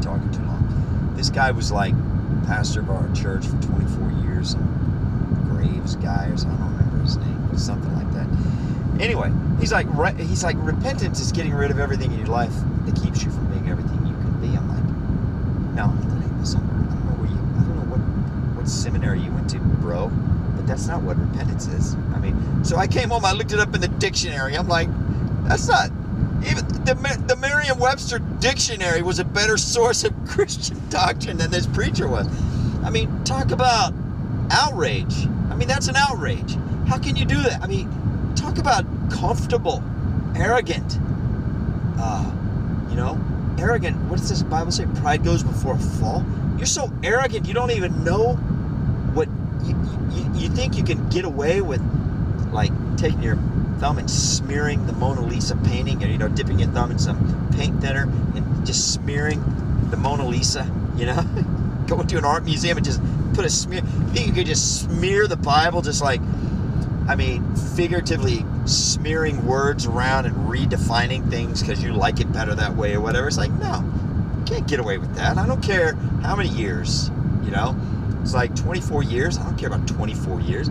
talking too long. This guy was like pastor of our church for 24 years. Graves guy or something. I don't remember his name, but something like that. Anyway, he's like repentance is getting rid of everything in your life that keeps you from being everything you can be. I'm like, no, that ain't something. I don't know what seminary you went to, bro. But that's not what repentance is. I mean, so I came home, I looked it up in the dictionary. I'm like, that's not even the Merriam-Webster dictionary was a better source of Christian doctrine than this preacher was. I mean, talk about outrage. I mean, that's an outrage. How can you do that? I mean, talk about comfortable, arrogant. Arrogant. What does this Bible say? Pride goes before a fall. You're so arrogant, you don't even know what you think you can get away with, like taking your thumb and smearing the Mona Lisa painting, or dipping your thumb in some paint thinner and just smearing the Mona Lisa. Going to an art museum and just put a smear. You think you could just smear the Bible, just like, figuratively smearing words around and redefining things because you like it better that way or whatever? It's like, no, you can't get away with that. I don't care how many years, It's like 24 years. I don't care about 24 years.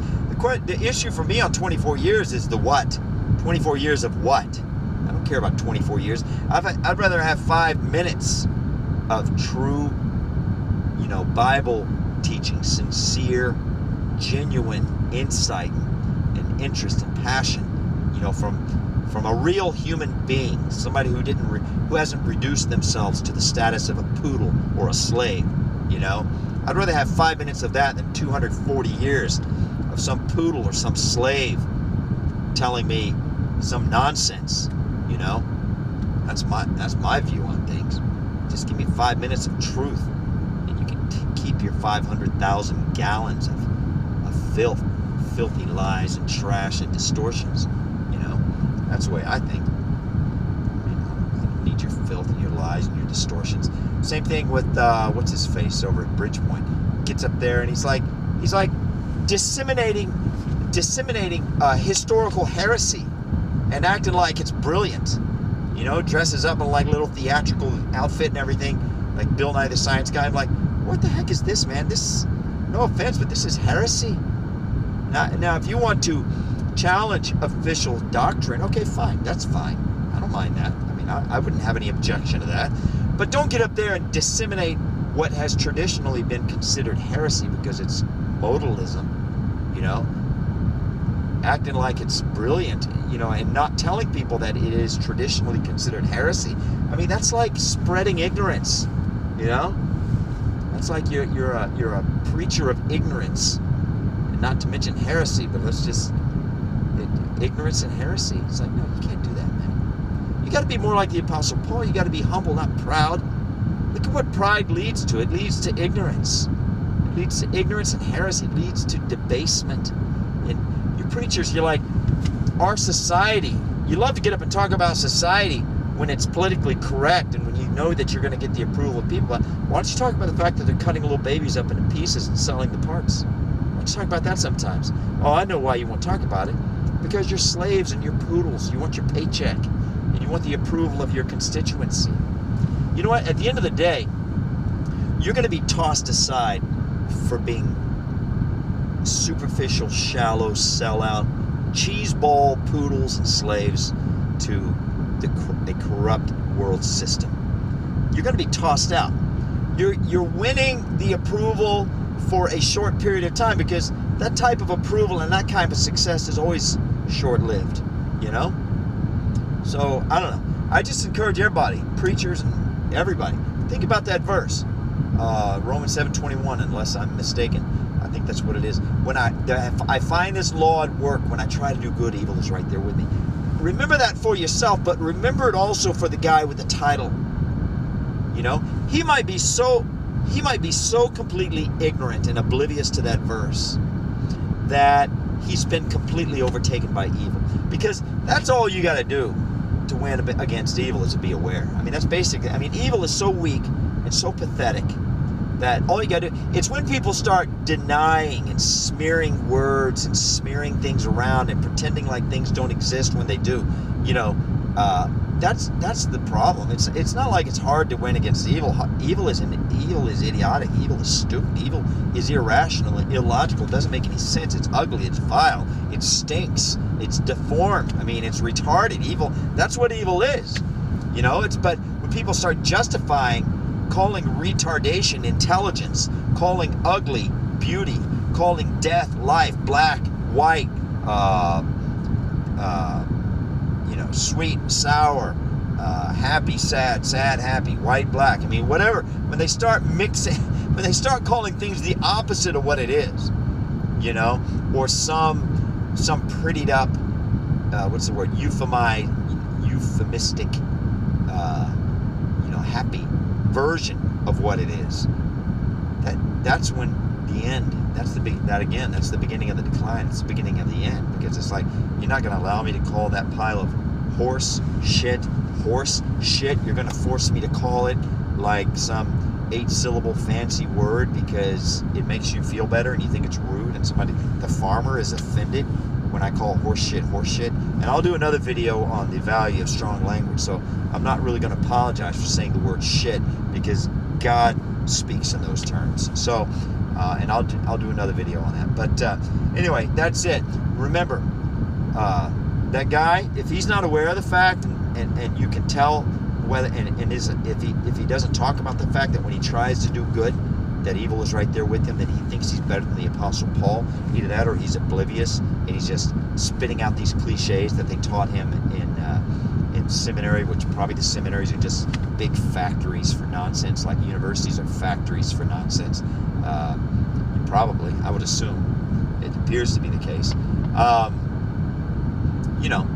The issue for me on 24 years is the what? 24 years of what? I don't care about 24 years. I'd rather have 5 minutes of true, Bible teaching, sincere, genuine insight and interest and passion, from a real human being, somebody who hasn't reduced themselves to the status of a poodle or a slave. I'd rather have 5 minutes of that than 240 years of some poodle or some slave telling me some nonsense. That's my view on things. Just give me 5 minutes of truth, and you can keep your 500,000 gallons of filthy lies and trash and distortions. That's the way I think. I don't need your filth and your lies and your distortions. Same thing with what's his face over at Bridgepoint. Gets up there and he's like disseminating historical heresy and acting like it's brilliant. Dresses up in like little theatrical outfit and everything, like Bill Nye the Science Guy. I'm like, what the heck is this, man? This, no offense, but this is heresy. Now, if you want to challenge official doctrine, okay, fine, that's fine. I don't mind that. I mean, I wouldn't have any objection to that. But don't get up there and disseminate what has traditionally been considered heresy because it's modalism, acting like it's brilliant, and not telling people that it is traditionally considered heresy. I mean, that's like spreading ignorance, That's like you're a preacher of ignorance, and not to mention heresy. But let's just ignorance and heresy. It's like, no, you can't do that, man. You got to be more like the Apostle Paul. You got to be humble, not proud. Look at what pride leads to. It leads to ignorance. It leads to ignorance and heresy. It leads to debasement. And you preachers, you're like, our society. You love to get up and talk about society when it's politically correct and when you know that you're going to get the approval of people. But why don't you talk about the fact that they're cutting little babies up into pieces and selling the parts? Why don't you talk about that sometimes? Oh, I know why you won't talk about it. Because you're slaves and you're poodles. You want your paycheck. And you want the approval of your constituency. You know what? At the end of the day, you're going to be tossed aside for being superficial, shallow, sellout, cheeseball poodles and slaves to a corrupt world system. You're going to be tossed out. You're winning the approval for a short period of time because that type of approval and that kind of success is always short-lived, So, I don't know. I just encourage everybody, preachers and everybody, think about that verse, Romans 7:21, unless I'm mistaken. I think that's what it is. When I find this law at work, when I try to do good, evil is right there with me. Remember that for yourself, but remember it also for the guy with the title. He might be so completely ignorant and oblivious to that verse that he's been completely overtaken by evil. Because that's all you got to do to win against evil is to be aware. I mean, that's basically, evil is so weak and so pathetic that all you got to do, it's when people start denying and smearing words and smearing things around and pretending like things don't exist when they do. that's the problem. It's not like it's hard to win against evil. Evil is idiotic. Evil is stupid. Evil is irrational, illogical. Doesn't make any sense. It's ugly. It's vile. It stinks. It's deformed. I mean, it's retarded. Evil. That's what evil is. You know. But when people start justifying, calling retardation intelligence, calling ugly beauty, calling death life, black, white, sweet, sour, happy, sad, sad, happy, white, black. I mean, whatever. When they start mixing, when they start calling things the opposite of what it is, or some prettied up, what's the word? Euphemistic, happy version of what it is. That's when the end. That's the beginning of the decline. It's the beginning of the end, because it's like, you're not going to allow me to call that pile of horse shit. You're going to force me to call it like some 8-syllable fancy word because it makes you feel better and you think it's rude, and the farmer is offended when I call horse shit. And I'll do another video on the value of strong language, so I'm not really going to apologize for saying the word shit, because God speaks in those terms. So and I'll do another video on that. But anyway, that's it. Remember, that guy, if he's not aware of the fact, and you can tell whether, if he doesn't talk about the fact that when he tries to do good, that evil is right there with him, that he thinks he's better than the Apostle Paul, either that or he's oblivious and he's just spitting out these cliches that they taught him in seminary, which probably the seminaries are just big factories for nonsense, like universities are factories for nonsense. Probably, I would assume. It appears to be the case.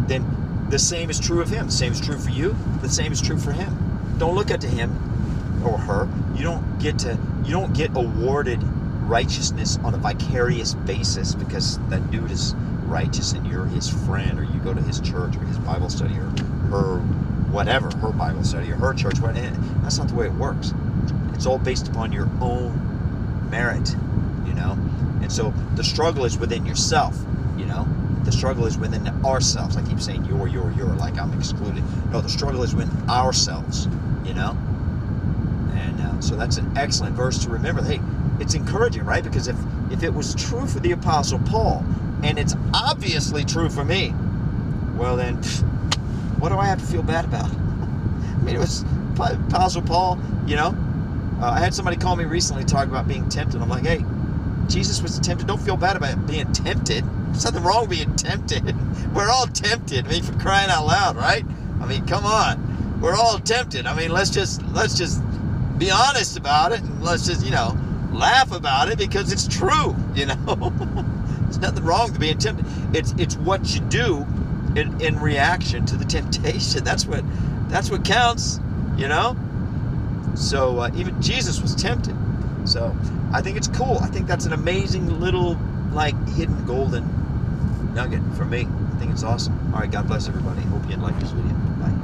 Then the same is true of him. The same is true for you. The same is true for him. Don't look up to him or her. You don't get awarded righteousness on a vicarious basis because that dude is righteous and you're his friend, or you go to his church or his Bible study, or her Bible study or her church. That's not the way it works. It's all based upon your own merit, and so the struggle is within yourself. The struggle is within ourselves. I keep saying you're like I'm excluded. No, the struggle is within ourselves, and so that's an excellent verse to remember. Hey, it's encouraging, right? Because if it was true for the Apostle Paul, and it's obviously true for me, well then, what do I have to feel bad about? I mean, it was Apostle Paul, I had somebody call me recently talk about being tempted. I'm like, hey, Jesus was tempted. Don't feel bad about being tempted. There's nothing wrong with being tempted. We're all tempted. I mean, for crying out loud, right? I mean, come on. We're all tempted. I mean, let's just be honest about it, and let's just, laugh about it, because it's true, There's nothing wrong with being tempted. It's what you do in reaction to the temptation. That's what counts, So even Jesus was tempted. So I think it's cool. I think that's an amazing little, hidden golden nugget for me. I think it's awesome. All right, God bless everybody. Hope you like this video. Bye.